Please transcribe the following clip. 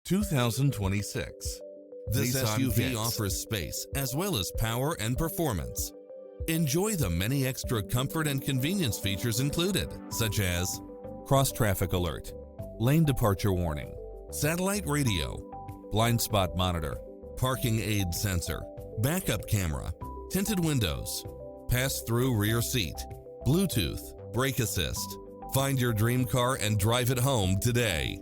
2026. This Nissan SUV Kicks offers space as well as power and performance. Enjoy the many extra comfort and convenience features included, such as cross-traffic alert, lane departure warning, satellite radio, blind spot monitor, parking aid sensor, backup camera, tinted windows, pass-through rear seat, Bluetooth, brake assist. Find your dream car and drive it home today.